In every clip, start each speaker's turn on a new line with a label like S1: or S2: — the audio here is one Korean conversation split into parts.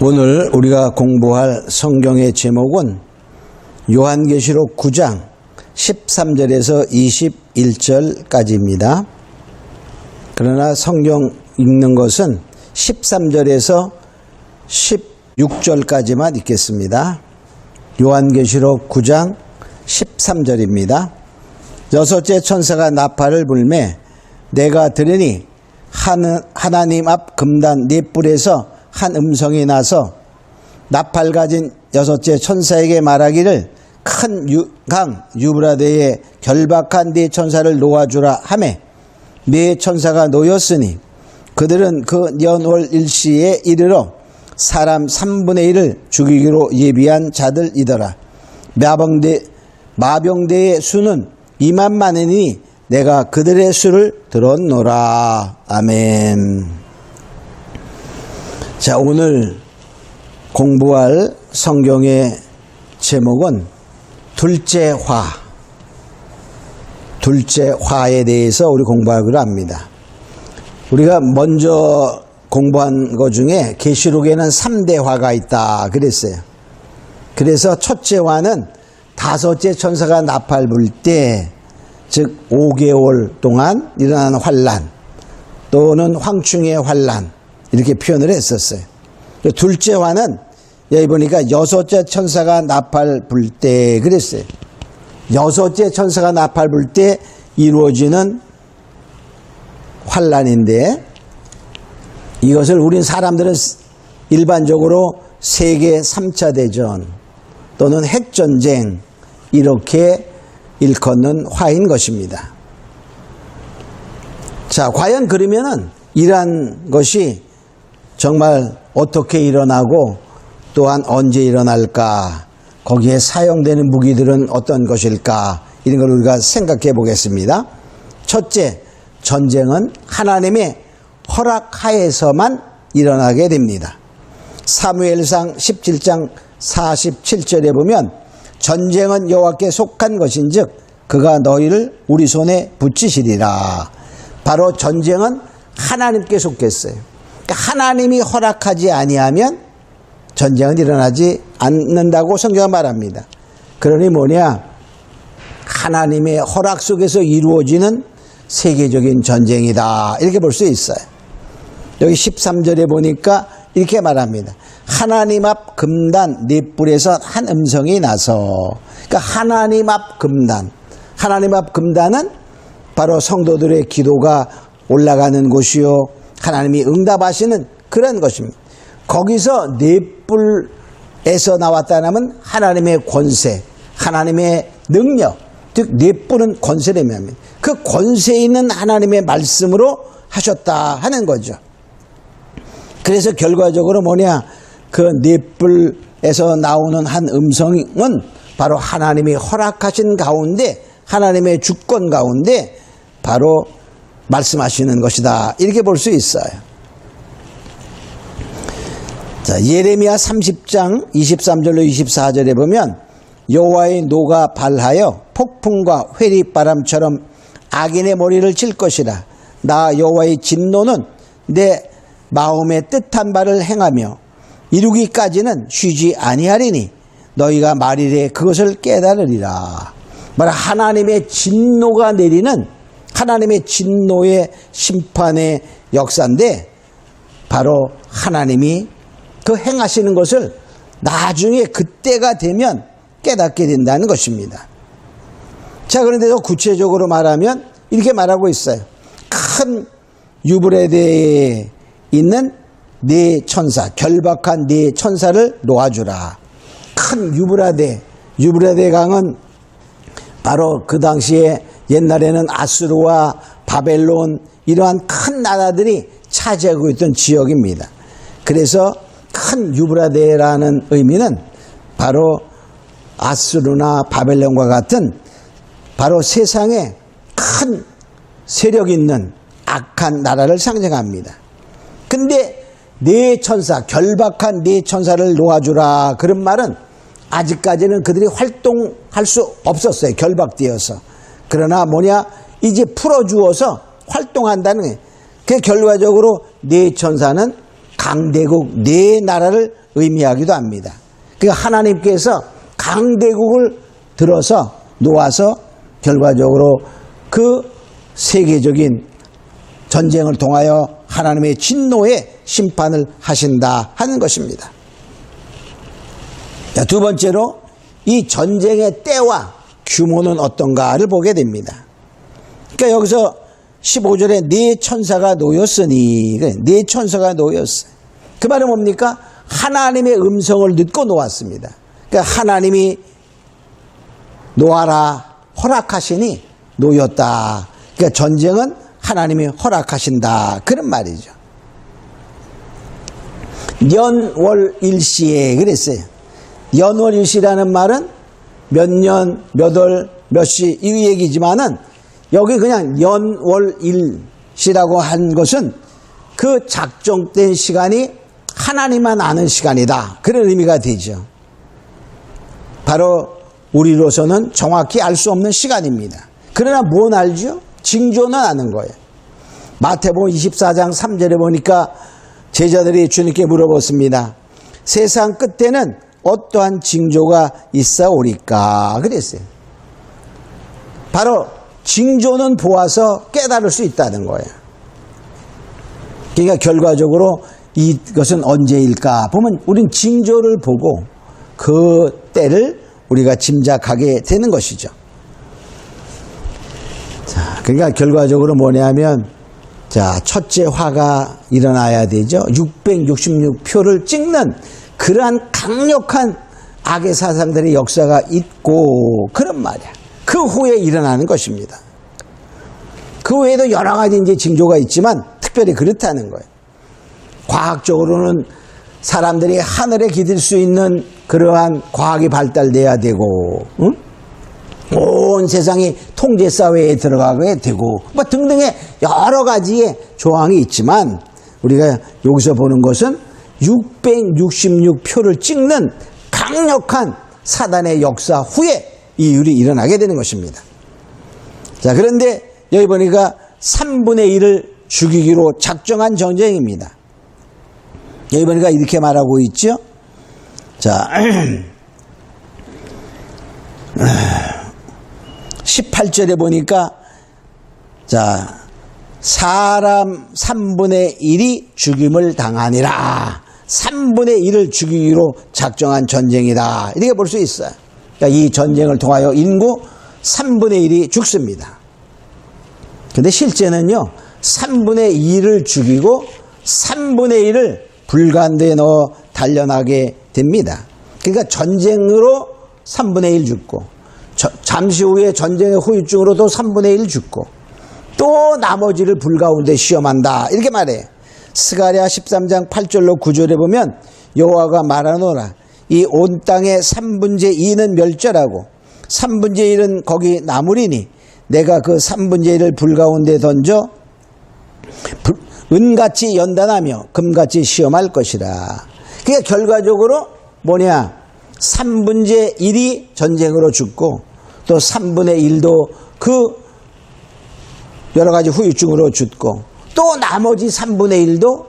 S1: 오늘 우리가 공부할 성경의 제목은 요한계시록 9장 13절에서 21절까지입니다. 그러나 성경 읽는 것은 13절에서 16절까지만 읽겠습니다. 요한계시록 9장 13절입니다. 여섯째 천사가 나팔을 불매 내가 들으니 하나님 앞 금단 네 뿔에서 한 음성이 나서 나팔 가진 여섯째 천사에게 말하기를 큰 강 유브라데의 결박한 네 천사를 놓아주라 하매 네 천사가 놓였으니 그들은 그 연월 일시에 이르러 사람 3분의 1을 죽이기로 예비한 자들이더라. 마병대의 수는 20,000만이니 내가 그들의 수를 들었노라. 아멘. 자, 오늘 공부할 성경의 제목은 둘째 화에 대해서 우리 공부하기로 합니다. 우리가 먼저 공부한 것 중에 계시록에는 3대 화가 있다 그랬어요. 그래서 첫째 화는 다섯째 천사가 나팔 불 때, 즉 5개월 동안 일어나는 환란 또는 황충의 환란 이렇게 표현을 했었어요. 둘째 화는 여기 보니까 여섯째 천사가 나팔 불 때 그랬어요. 여섯째 천사가 나팔 불 때 이루어지는 환란인데 이것을 우린 사람들은 일반적으로 세계 3차 대전 또는 핵전쟁 이렇게 일컫는 화인 것입니다. 자, 과연 그러면은 이러한 것이 정말 어떻게 일어나고 또한 언제 일어날까? 거기에 사용되는 무기들은 어떤 것일까? 이런 걸 우리가 생각해 보겠습니다. 첫째, 전쟁은 하나님의 허락하에서만 일어나게 됩니다. 사무엘상 17장 47절에 보면 전쟁은 여호와께 속한 것인즉 그가 너희를 우리 손에 붙이시리라. 바로 전쟁은 하나님께 속했어요. 그러니까 하나님이 허락하지 아니하면 전쟁은 일어나지 않는다고 성경은 말합니다. 그러니 뭐냐? 하나님의 허락 속에서 이루어지는 세계적인 전쟁이다. 이렇게 볼 수 있어요. 여기 13절에 보니까 이렇게 말합니다. 하나님 앞 금단 네 뿔에서 한 음성이 나서. 그러니까 하나님 앞 금단. 하나님 앞 금단은 바로 성도들의 기도가 올라가는 곳이요. 하나님이 응답하시는 그런 것입니다. 거기서 네 뿔에서 나왔다면 하나님의 권세, 하나님의 능력, 즉 네 뿔은 권세를 의미합니다. 그 권세 있는 하나님의 말씀으로 하셨다 하는 거죠. 그래서 결과적으로 뭐냐? 그 네 뿔에서 나오는 한 음성은 바로 하나님이 허락하신 가운데 하나님의 주권 가운데 바로 말씀하시는 것이다. 이렇게 볼 수 있어요. 자, 예레미야 30장 23절로 24절에 보면 여호와의 노가 발하여 폭풍과 회리바람처럼 악인의 머리를 칠 것이라. 나 여호와의 진노는 내 마음의 뜻한 바를 행하며 이루기까지는 쉬지 아니하리니 너희가 말일에 그것을 깨달으리라. 바로 하나님의 진노가 내리는 하나님의 진노의 심판의 역사인데 바로 하나님이 그 행하시는 것을 나중에 그때가 되면 깨닫게 된다는 것입니다. 자, 그런데 더 구체적으로 말하면 이렇게 말하고 있어요. 큰 유브라데에 있는 네 천사, 결박한 네 천사를 놓아주라. 큰 유브라데 강은 바로 그 당시에 옛날에는 아수르와 바벨론 이러한 큰 나라들이 차지하고 있던 지역입니다. 그래서 큰 유브라데라는 의미는 바로 아수르나 바벨론과 같은 바로 세상에 큰 세력 있는 악한 나라를 상징합니다. 근데 네 천사, 결박한 네 천사를 놓아주라. 그런 말은 아직까지는 그들이 활동할 수 없었어요. 결박되어서. 그러나 뭐냐? 이제 풀어주어서 활동한다는 거예요. 그 결과적으로 네 천사는 강대국 네 나라를 의미하기도 합니다. 그러니까 하나님께서 강대국을 들어서 놓아서 결과적으로 그 세계적인 전쟁을 통하여 하나님의 진노의 심판을 하신다 하는 것입니다. 자, 두 번째로 이 전쟁의 때와 규모는 어떤가를 보게 됩니다. 그러니까 여기서 15절에 네 천사가 놓였으니, 네 천사가 놓였어요. 그 말은 뭡니까? 하나님의 음성을 듣고 놓았습니다. 그러니까 하나님이 놓아라 허락하시니 놓였다. 그러니까 전쟁은 하나님이 허락하신다. 그런 말이죠. 연월일시에 그랬어요. 연월일시라는 말은 몇 년, 몇 월, 몇 시 이 얘기지만은 여기 그냥 연월일시라고 한 것은 그 작정된 시간이 하나님만 아는 시간이다. 그런 의미가 되죠. 바로 우리로서는 정확히 알 수 없는 시간입니다. 그러나 뭔 알죠? 징조는 아는 거예요. 마태복음 24장 3절에 보니까 제자들이 주님께 물어봤습니다. 세상 끝에는 어떠한 징조가 있사오리까? 그랬어요. 바로 징조는 보아서 깨달을 수 있다는 거예요. 그러니까 결과적으로 이것은 언제일까? 보면 우린 징조를 보고 그 때를 우리가 짐작하게 되는 것이죠. 자, 그러니까 결과적으로 뭐냐면, 자, 첫째 화가 일어나야 되죠. 666표를 찍는 그러한 강력한 악의 사상들의 역사가 있고, 그런 말이야. 그 후에 일어나는 것입니다. 그 외에도 여러 가지 이제 징조가 있지만 특별히 그렇다는 거예요. 과학적으로는 사람들이 하늘에 기댈 수 있는 그러한 과학이 발달돼야 되고, 응? 온 세상이 통제사회에 들어가게 되고 뭐 등등의 여러 가지의 조항이 있지만 우리가 여기서 보는 것은 666표를 찍는 강력한 사단의 역사 후에 이 일이 일어나게 되는 것입니다. 자, 그런데 여기 보니까 3분의 1을 죽이기로 작정한 전쟁입니다. 여기 보니까 이렇게 말하고 있죠. 자, 18절에 보니까 자, 사람 3분의 1이 죽임을 당하니라. 3분의 1을 죽이기로 작정한 전쟁이다. 이렇게 볼 수 있어요. 그러니까 이 전쟁을 통하여 인구 3분의 1이 죽습니다. 근데 실제는요, 3분의 2를 죽이고 3분의 1을 불간대에 넣어 단련하게 됩니다. 그러니까 전쟁으로 3분의 1 죽고 잠시 후에 전쟁의 후유증으로도 3분의 1 죽고 또 나머지를 불 가운데 시험한다. 이렇게 말해요. 스가랴 13장 8절로 9절에 보면 여호와가 말하노라. 이 온 땅의 3분의 2는 멸절하고 3분의 1은 거기 남으리니 내가 그 3분의 1을 불 가운데 던져 은같이 연단하며 금같이 시험할 것이라. 그러니까 결과적으로 뭐냐? 3분의 1이 전쟁으로 죽고 또 3분의 1도 그 여러 가지 후유증으로 죽고 또 나머지 3분의 1도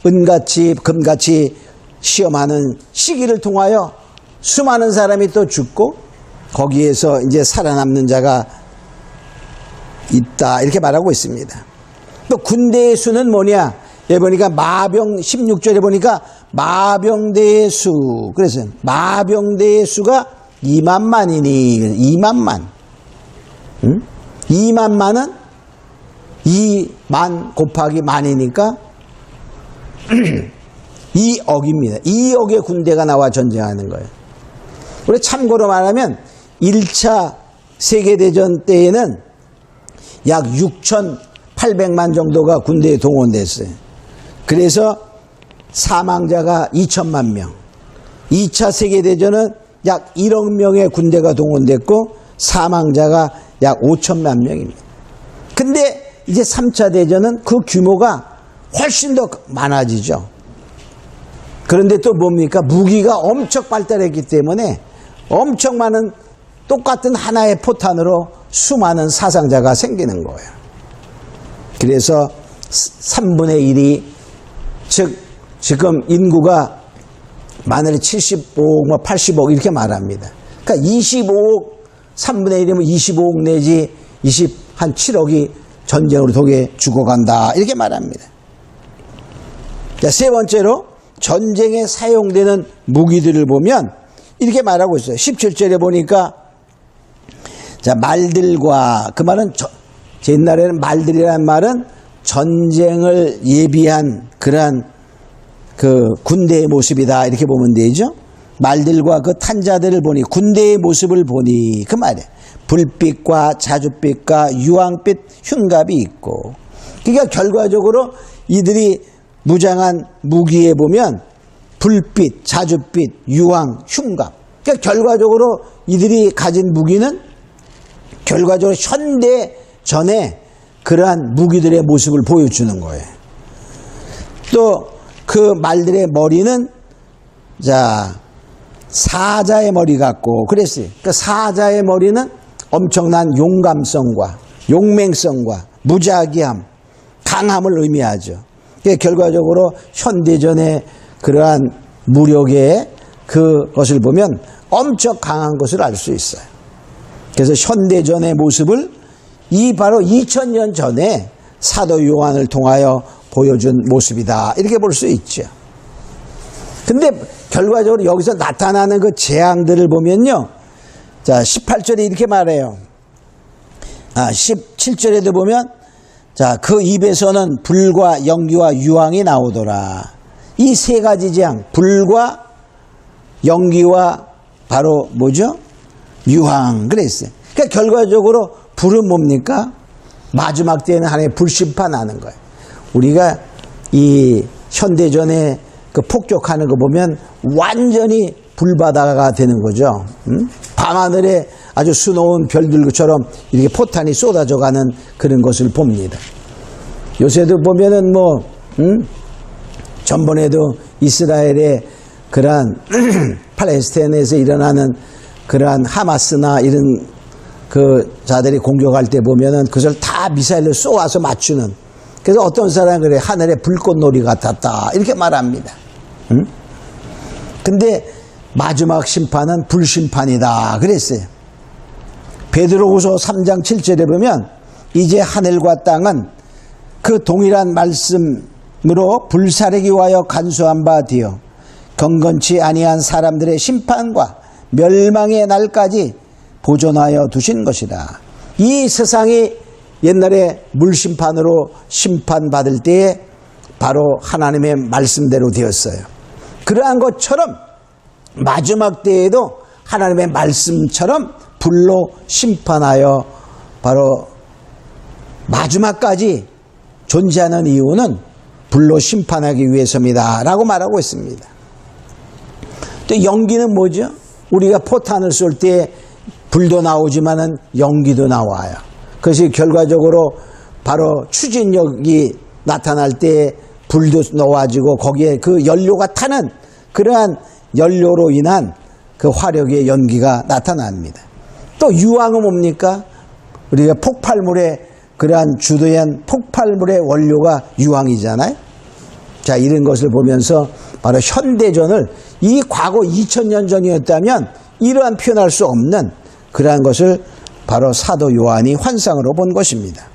S1: 은같이 금같이 시험하는 시기를 통하여 수많은 사람이 또 죽고 거기에서 이제 살아남는 자가 있다. 이렇게 말하고 있습니다. 또 군대의 수는 뭐냐? 여기 보니까 마병 16절에 보니까 마병대의 수. 그래서 마병대의 수가 2만만이니 2만만. 응? 2만만은 2만 곱하기 만이니까 2억입니다. 2억의 군대가 나와 전쟁하는 거예요. 우리 참고로 말하면 1차 세계대전 때에는 약 6,800만 정도가 군대에 동원됐어요. 그래서 사망자가 2천만 명. 2차 세계대전은 약 1억 명의 군대가 동원됐고 사망자가 약 5천만 명입니다. 근데 이제 3차 대전은 그 규모가 훨씬 더 많아지죠. 그런데 또 뭡니까? 무기가 엄청 발달했기 때문에 엄청 많은 똑같은 하나의 포탄으로 수많은 사상자가 생기는 거예요. 그래서 3분의 1이 즉 지금 인구가 마늘이 75억, 뭐 80억 이렇게 말합니다. 그러니까 25억, 3분의 1이면 25억 내지 7억이 전쟁으로 독에 죽어간다 이렇게 말합니다. 자, 세 번째로 전쟁에 사용되는 무기들을 보면 이렇게 말하고 있어요. 17절에 보니까 자, 말들과, 그 말은 옛날에는 말들이라는 말은 전쟁을 예비한 그러한 그 군대의 모습이다 이렇게 보면 되죠. 말들과 그 탄자들을 보니, 군대의 모습을 보니 그 말이에요. 불빛과 자줏빛과 유황빛 흉갑이 있고, 그러니까 결과적으로 이들이 무장한 무기에 보면 불빛, 자줏빛, 유황, 흉갑, 그러니까 결과적으로 이들이 가진 무기는 결과적으로 현대 전에 그러한 무기들의 모습을 보여주는 거예요. 또 그 말들의 머리는 자, 사자의 머리 같고 그랬어요. 그 사자의 머리는 엄청난 용감성과 용맹성과 무자기함, 강함을 의미하죠. 결과적으로 현대전의 그러한 무력의 그것을 보면 엄청 강한 것을 알 수 있어요. 그래서 현대전의 모습을 바로 2000년 전에 사도 요한을 통하여 보여준 모습이다 이렇게 볼 수 있죠. 근데 결과적으로 여기서 나타나는 그 재앙들을 보면요, 자 18절에 이렇게 말해요. 17절에도 보면 자, 그 입에서는 불과 연기와 유황이 나오더라. 이 세 가지 재앙, 불과 연기와 바로 뭐죠? 유황 그랬어요. 그러니까 결과적으로 불은 뭡니까? 마지막 때에는 하나님의 불심판하는 거예요. 우리가 이 현대전에 그 폭격하는 거 보면 완전히 불바다가 되는 거죠. 밤하늘에 아주 수놓은 별들처럼 이렇게 포탄이 쏟아져 가는 그런 것을 봅니다. 요새도 보면은 뭐 전번에도 이스라엘의 그러한 팔레스타인에서 일어나는 그러한 하마스나 이런 그 자들이 공격할 때 보면은 그것을 다 미사일로 쏘아서 맞추는, 그래서 어떤 사람은 그래, 하늘에 불꽃놀이 같았다 이렇게 말합니다. 근데 마지막 심판은 불심판이다 그랬어요. 베드로후서 3장 7절에 보면 이제 하늘과 땅은 그 동일한 말씀으로 불사르기 위하여 간수한 바 되어 경건치 아니한 사람들의 심판과 멸망의 날까지 보존하여 두신 것이다. 이 세상이 옛날에 물심판으로 심판받을 때에 바로 하나님의 말씀대로 되었어요. 그러한 것처럼 마지막 때에도 하나님의 말씀처럼 불로 심판하여 바로 마지막까지 존재하는 이유는 불로 심판하기 위해서입니다 라고 말하고 있습니다. 또 연기는 뭐죠? 우리가 포탄을 쏠 때 불도 나오지만은 연기도 나와요. 그것이 결과적으로 바로 추진력이 나타날 때 불도 놓아지고 거기에 그 연료가 타는 그러한 연료로 인한 그 화력의 연기가 나타납니다. 또 유황은 뭡니까? 우리가 폭발물의 그러한 주도한 폭발물의 원료가 유황이잖아요. 자, 이런 것을 보면서 바로 현대전을 이 과거 2000년 전이었다면 이러한 표현할 수 없는 그러한 것을 바로 사도 요한이 환상으로 본 것입니다.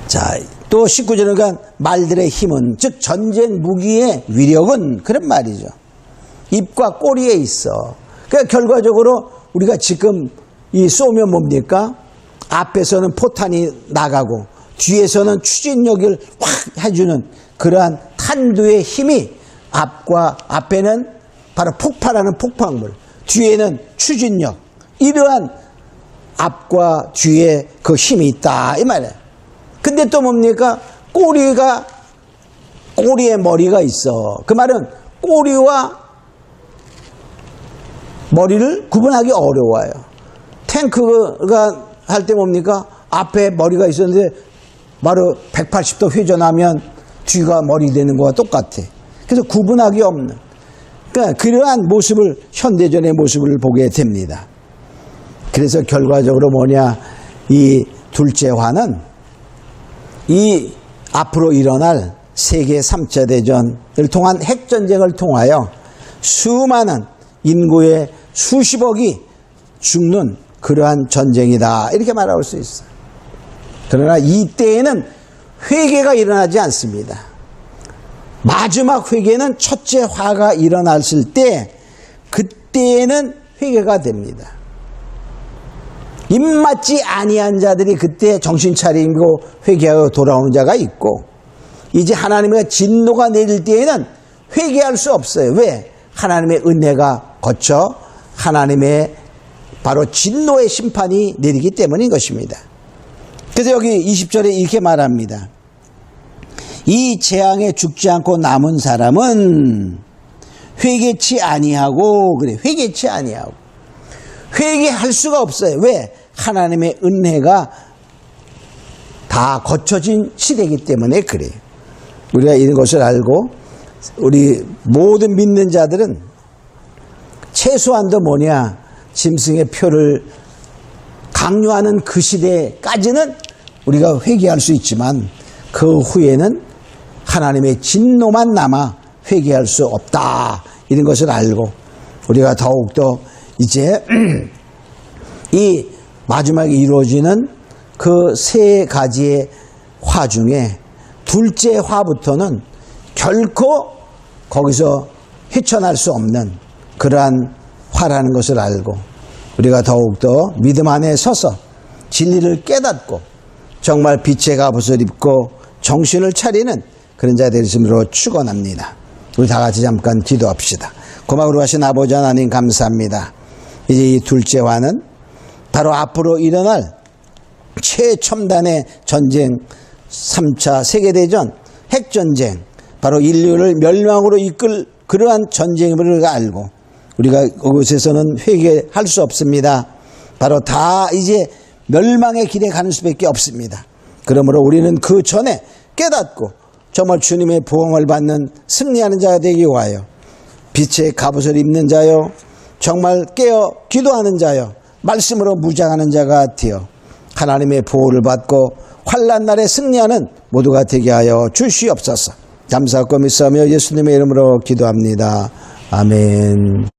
S1: 자, 또 19절에 보면 말들의 힘은, 즉 전쟁 무기의 위력은 그런 말이죠. 입과 꼬리에 있어. 그러니까 결과적으로 우리가 지금 이 쏘면 뭡니까? 앞에서는 포탄이 나가고 뒤에서는 추진력을 확 해주는 그러한 탄두의 힘이 앞에는 바로 폭발하는 폭발물, 뒤에는 추진력, 이러한 앞과 뒤에 그 힘이 있다 이 말이에요. 근데 또 뭡니까? 꼬리에 머리가 있어. 그 말은 꼬리와 머리를 구분하기 어려워요. 탱크가 할 때 뭡니까? 앞에 머리가 있었는데 바로 180도 회전하면 뒤가 머리 되는 거와 똑같아. 그래서 구분하기 없는, 그러니까 그러한 모습을, 현대전의 모습을 보게 됩니다. 그래서 결과적으로 뭐냐, 이 둘째 화는 이 앞으로 일어날 세계 3차 대전을 통한 핵전쟁을 통하여 수많은 인구의 수십억이 죽는 그러한 전쟁이다. 이렇게 말할 수 있어요. 그러나 이때에는 회개가 일어나지 않습니다. 마지막 회개는 첫째 화가 일어났을 때 그때에는 회개가 됩니다. 입맞지 아니한 자들이 그때 정신 차리고 회개하여 돌아오는 자가 있고, 이제 하나님의 진노가 내릴 때에는 회개할 수 없어요. 왜? 하나님의 은혜가 거쳐 하나님의 바로 진노의 심판이 내리기 때문인 것입니다. 그래서 여기 20절에 이렇게 말합니다. 이 재앙에 죽지 않고 남은 사람은 회개치 아니하고, 그래, 회개치 아니하고. 회개할 수가 없어요. 왜? 하나님의 은혜가 다 거쳐진 시대이기 때문에 그래요. 우리가 이런 것을 알고 우리 모든 믿는 자들은 최소한도 뭐냐, 짐승의 표를 강요하는 그 시대까지는 우리가 회개할 수 있지만 그 후에는 하나님의 진노만 남아 회개할 수 없다. 이런 것을 알고 우리가 더욱더 이제 이 마지막에 이루어지는 그 세 가지의 화 중에 둘째 화부터는 결코 거기서 헤쳐날 수 없는 그러한 화라는 것을 알고 우리가 더욱더 믿음 안에 서서 진리를 깨닫고 정말 빛의 갑옷을 입고 정신을 차리는 그런 자 되심으로 축원합니다. 우리 다 같이 잠깐 기도합시다. 고마우로 하신 아버지 하나님 감사합니다. 이제 이 둘째 화는 바로 앞으로 일어날 최첨단의 전쟁, 3차 세계대전, 핵전쟁, 바로 인류를 멸망으로 이끌 그러한 전쟁임을 우리가 알고 우리가 그곳에서는 회개할 수 없습니다. 바로 다 이제 멸망의 길에 가는 수밖에 없습니다. 그러므로 우리는 그 전에 깨닫고 정말 주님의 보응을 받는 승리하는 자가 되기 위하여 빛의 갑옷을 입는 자요, 정말 깨어 기도하는 자요, 말씀으로 무장하는 자가 되어 하나님의 보호를 받고 환난 날에 승리하는 모두가 되게 하여 주시옵소서. 감사하고 믿사오며 예수님의 이름으로 기도합니다. 아멘.